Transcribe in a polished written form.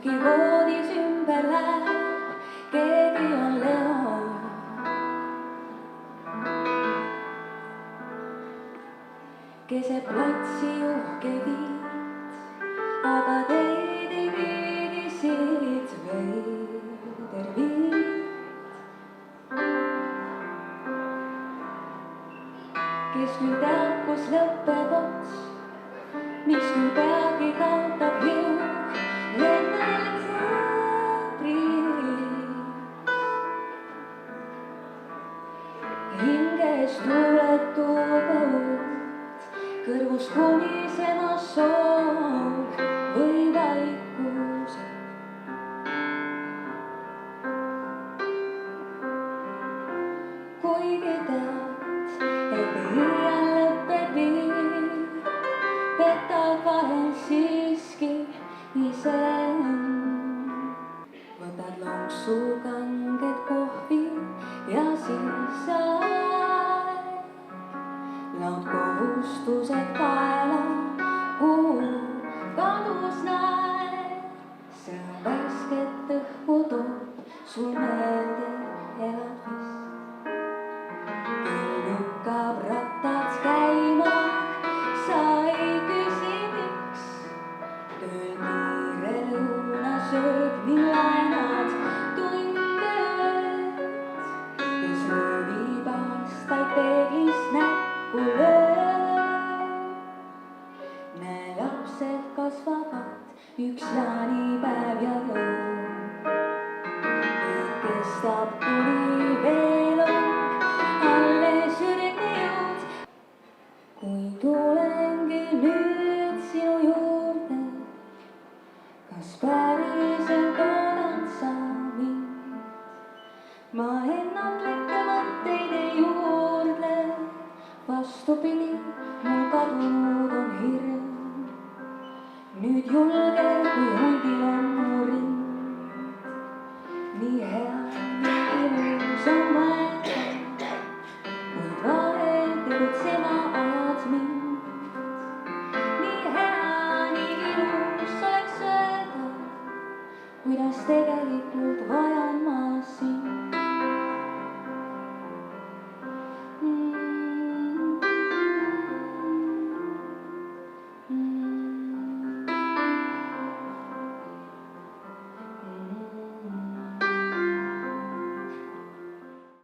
õhki voodis ümber läheb, keegi on Leo. Keset platsi uhke viit, aga teid ei viidi siit veider viit. Kes küll teab, kus lõpeb ots, mis küll peagi kaotab jõu, lenneleks aprillis. Hinges tuuletub õud, kõrvus kumisemas soov või vaikused. Kuigi tead, et iial lõpeb viir, petad vahel siiski ise. Võtad lonksu kanget kohvi ja siis aeg. Laud kohustused kaela, kuhu kadus näed. See värsket õhku toob sul meelde elad vist. Kell lükkab rattad käima, sa ei küsi miks. Ööl kiire lõunasöög, millaenad tunde ööd. Kes röövib aastaid peeglist näkku lööb. Näe, lapsed kasvavad, üks jaanipäev ja lõun. Kõik kestab kuni veel on alles ürgne jõud. Kui tulengi nüüd sinu juurde, kas päriselt oodad sa mind? Ma ennatlikke mõtteid ei juurdle, vastupidi, mul kadunud on hirm. Nüüd julge kui hundi